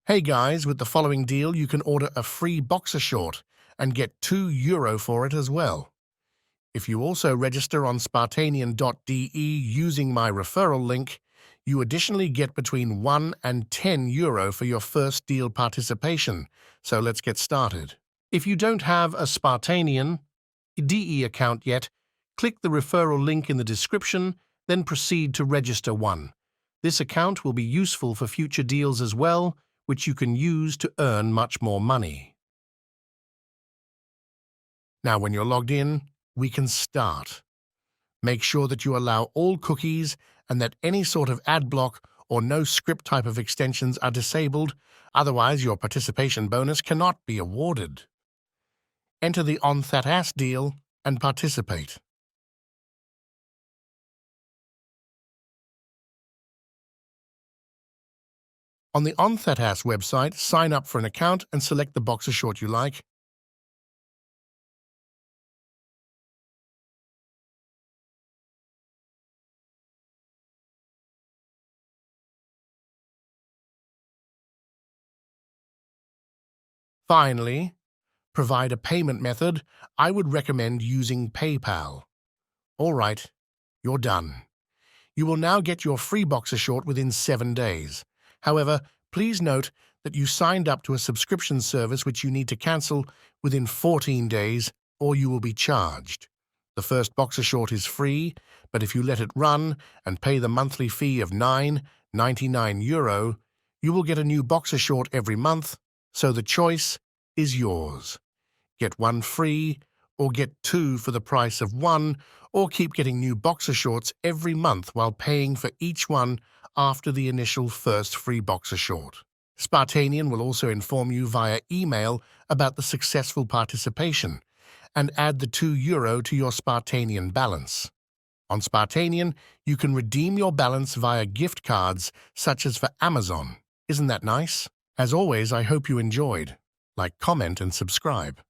Hey guys, with the following deal, you can order a free boxer short and get €2 for it as well. If you also register on Spartanien.de using my referral link, you additionally get between €1 and €10 for your first deal participation. So let's get started. If you don't have a Spartanien.de account yet, click the referral link in the description, then proceed to register one. This account will be useful for future deals as well, which you can use to earn much more money. Now, when you're logged in, we can start. Make sure that you allow all cookies and that any sort of ad block or no script type of extensions are disabled, otherwise your participation bonus cannot be awarded. Enter the On That Ass deal and participate. On the On That Ass website, sign up for an account and select the boxer short you like. Finally, provide a payment method. I would recommend using PayPal. All right, you're done. You will now get your free boxer short within 7 days. However, please note that you signed up to a subscription service which you need to cancel within 14 days or you will be charged. The first boxer short is free, but if you let it run and pay the monthly fee of €9.99, you will get a new boxer short every month, so the choice is yours. Get one free or get two for the price of one, or keep getting new boxer shorts every month while paying for each one after the initial first free boxer short. Spartanien will also inform you via email about the successful participation and add the €2 to your Spartanien balance. On Spartanien, you can redeem your balance via gift cards such as for Amazon. Isn't that nice? As always, I hope you enjoyed. Like, comment, and subscribe.